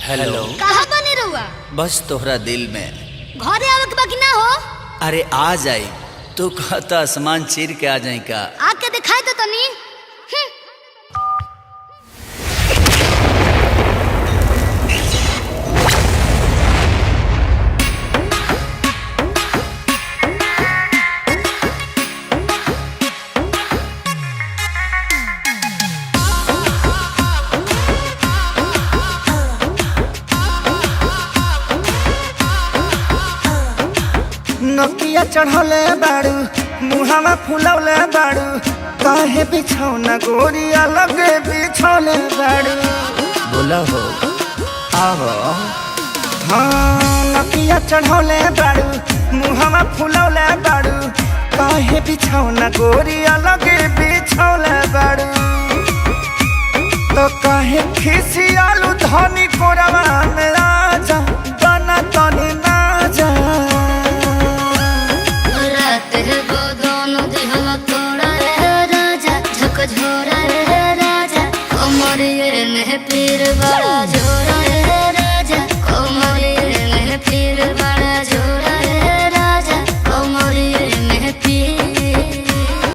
Hello. कहाँ बने रहुआ? बस तोहरा दिल में। घरे आवे के बाकी ना हो? अरे आ जाई। तू कहता आसमान चीर के आ जाई का? आके दिखाई तो तनी। नकिया चढ़ौले बाड़ू मुहावा फुलौले बाड़ू काहे बिछौना गोरिया लगे बिछौले बाड़ू। बोला हो आवो हाँ नकिया चढ़ौले बाड़ू मुहावा फुलौले बाड़ू काहे बिछौना गोरिया लगे बिछौले बाड़ू। तो काहे खिसियालू धनी कोरवा में आजा बना तनी ना जा। झोरा रे राजा कमरिए में पीर बड़ा